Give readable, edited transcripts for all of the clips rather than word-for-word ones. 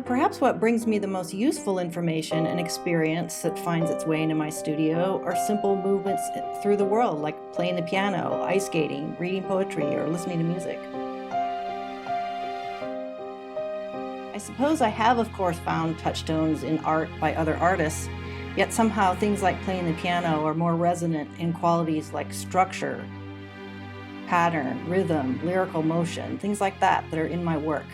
Perhaps what brings me the most useful information and experience that finds its way into my studio are simple movements through the world, like playing the piano, ice skating, reading poetry, or listening to music. I suppose I have, of course, found touchstones in art by other artists, yet somehow things like playing the piano are more resonant in qualities like structure, pattern, rhythm, lyrical motion, things like that are in my work.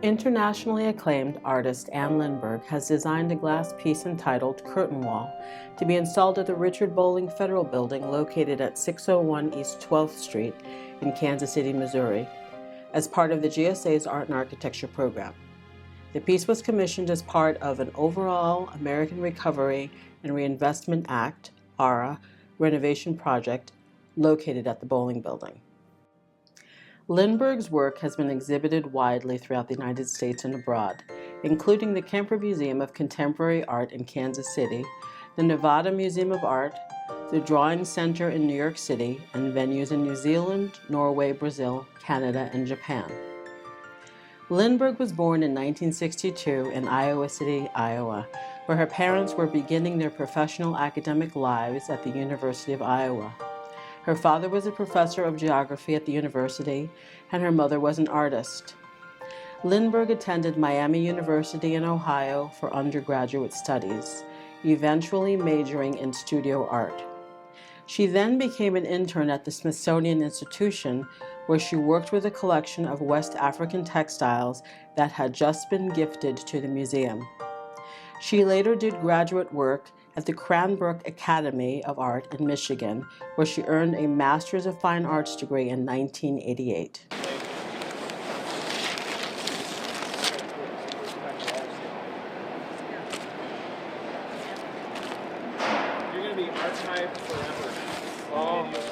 Internationally acclaimed artist Anne Lindberg has designed a glass piece entitled Curtain Wall to be installed at the Richard Bolling Federal Building located at 601 East 12th Street in Kansas City, Missouri, as part of the GSA's Art and Architecture program. The piece was commissioned as part of an overall American Recovery and Reinvestment Act, ARA, renovation project located at the Bolling Building. Lindberg's work has been exhibited widely throughout the United States and abroad, including the Kemper Museum of Contemporary Art in Kansas City, the Nevada Museum of Art, the Drawing Center in New York City, and venues in New Zealand, Norway, Brazil, Canada, and Japan. Lindberg was born in 1962 in Iowa City, Iowa, where her parents were beginning their professional academic lives at the University of Iowa. Her father was a professor of geography at the university, and her mother was an artist. Lindberg attended Miami University in Ohio for undergraduate studies, eventually majoring in studio art. She then became an intern at the Smithsonian Institution, where she worked with a collection of West African textiles that had just been gifted to the museum. She later did graduate work at the Cranbrook Academy of Art in Michigan, where she earned a Master's of Fine Arts degree in 1988. You're going to be archived forever. Oh.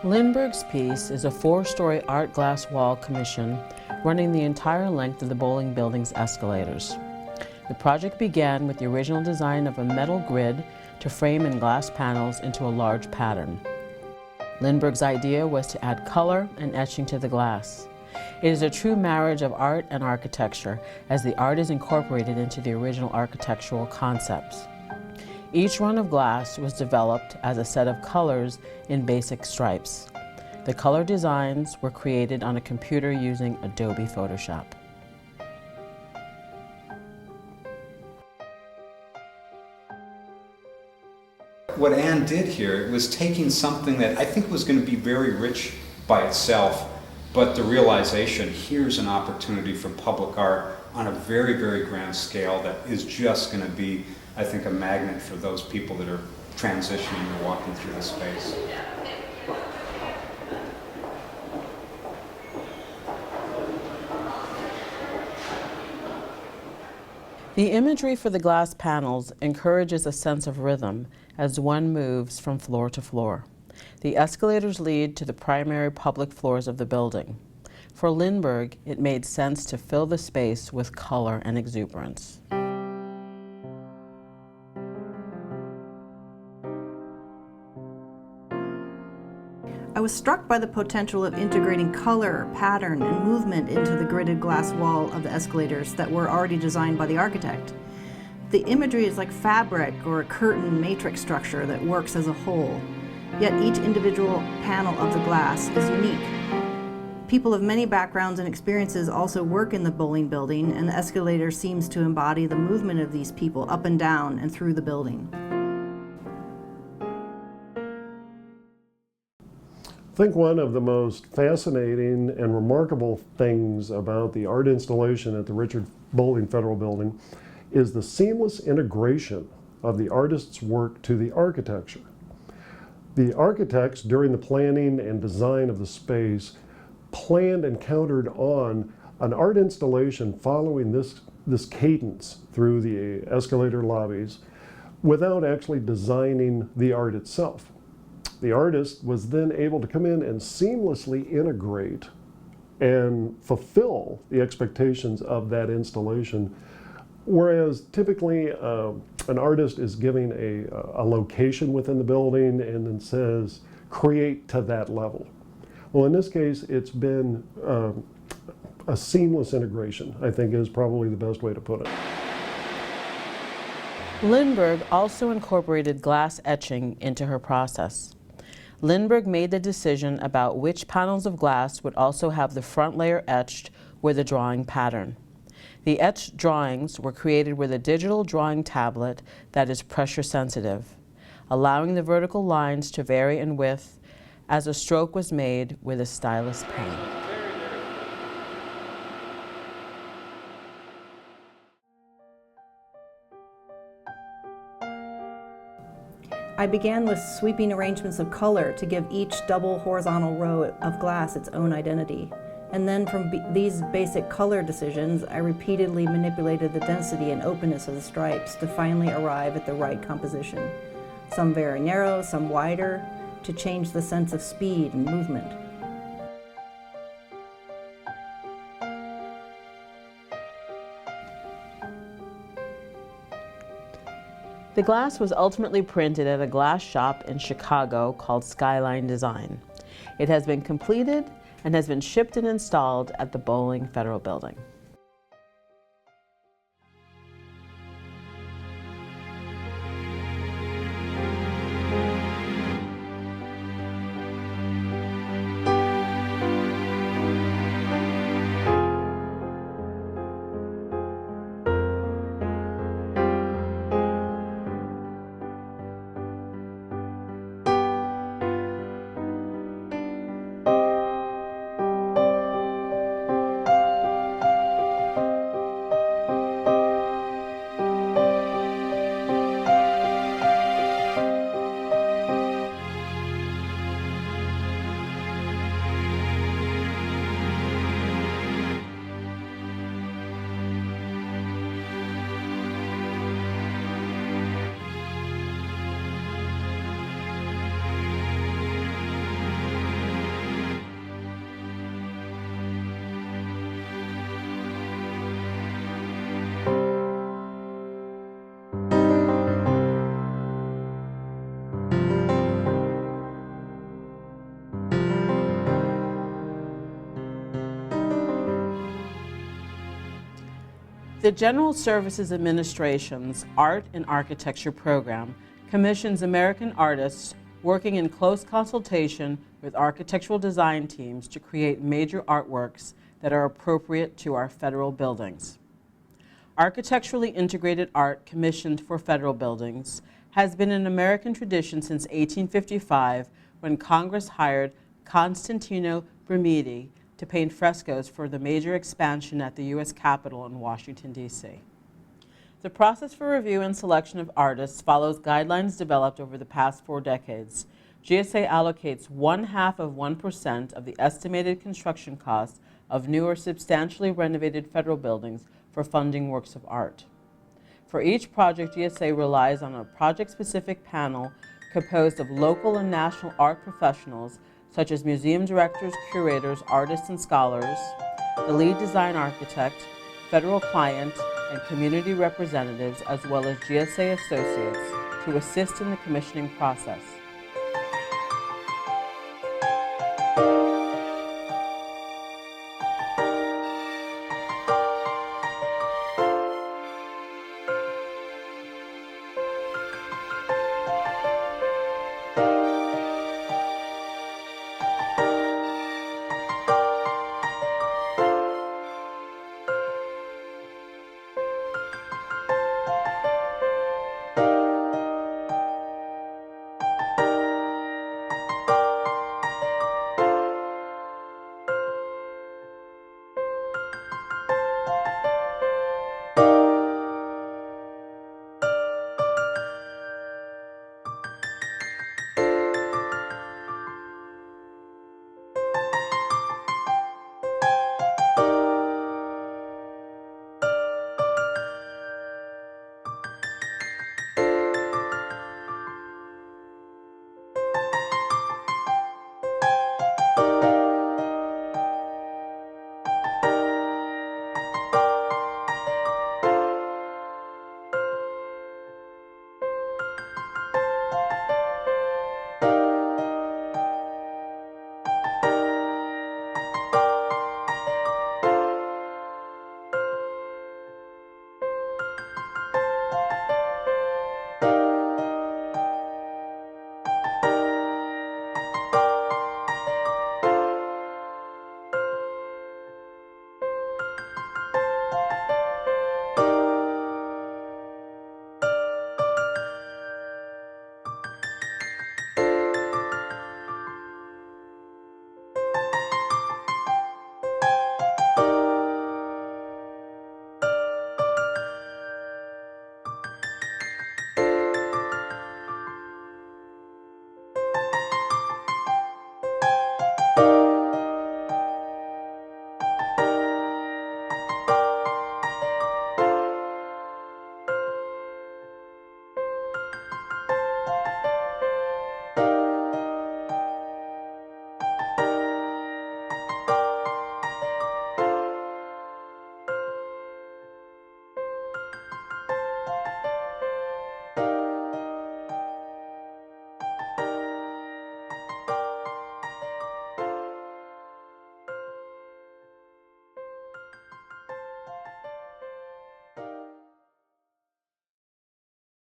Lindberg's piece is a 4-story art glass wall commission running the entire length of the Bolling Building's escalators. The project began with the original design of a metal grid to frame in glass panels into a large pattern. Lindberg's idea was to add color and etching to the glass. It is a true marriage of art and architecture, as the art is incorporated into the original architectural concepts. Each run of glass was developed as a set of colors in basic stripes. The color designs were created on a computer using Adobe Photoshop. What Anne did here was taking something that I think was going to be very rich by itself, but the realization, here's an opportunity for public art on a very, very grand scale that is just going to be, I think, a magnet for those people that are transitioning or walking through the space. The imagery for the glass panels encourages a sense of rhythm as one moves from floor to floor. The escalators lead to the primary public floors of the building. For Lindberg, it made sense to fill the space with color and exuberance. I was struck by the potential of integrating color, pattern, and movement into the gridded glass wall of the escalators that were already designed by the architect. The imagery is like fabric or a curtain matrix structure that works as a whole, yet each individual panel of the glass is unique. People of many backgrounds and experiences also work in the Bolling Building, and the escalator seems to embody the movement of these people up and down and through the building. I think one of the most fascinating and remarkable things about the art installation at the Richard Bolling Federal Building is the seamless integration of the artist's work to the architecture. The architects, during the planning and design of the space, planned and countered on an art installation following this cadence through the escalator lobbies without actually designing the art itself. The artist was then able to come in and seamlessly integrate and fulfill the expectations of that installation, whereas typically an artist is giving a location within the building and then says, create to that level. Well, in this case, it's been a seamless integration, I think is probably the best way to put it. Lindberg also incorporated glass etching into her process. Lindberg made the decision about which panels of glass would also have the front layer etched with a drawing pattern. The etched drawings were created with a digital drawing tablet that is pressure sensitive, allowing the vertical lines to vary in width as a stroke was made with a stylus pen. I began with sweeping arrangements of color to give each double horizontal row of glass its own identity. And then from these basic color decisions, I repeatedly manipulated the density and openness of the stripes to finally arrive at the right composition. Some very narrow, some wider, to change the sense of speed and movement. The glass was ultimately printed at a glass shop in Chicago called Skyline Design. It has been completed and has been shipped and installed at the Bolling Federal Building. The General Services Administration's Art and Architecture program commissions American artists working in close consultation with architectural design teams to create major artworks that are appropriate to our federal buildings. Architecturally integrated art commissioned for federal buildings has been an American tradition since 1855, when Congress hired Constantino Brumidi to paint frescoes for the major expansion at the U.S. Capitol in Washington, D.C. The process for review and selection of artists follows guidelines developed over the past 4 decades. GSA allocates 0.5% of the estimated construction costs of new or substantially renovated federal buildings for funding works of art. For each project, GSA relies on a project-specific panel composed of local and national art professionals such as museum directors, curators, artists, and scholars, the lead design architect, federal client, and community representatives, as well as GSA associates, to assist in the commissioning process.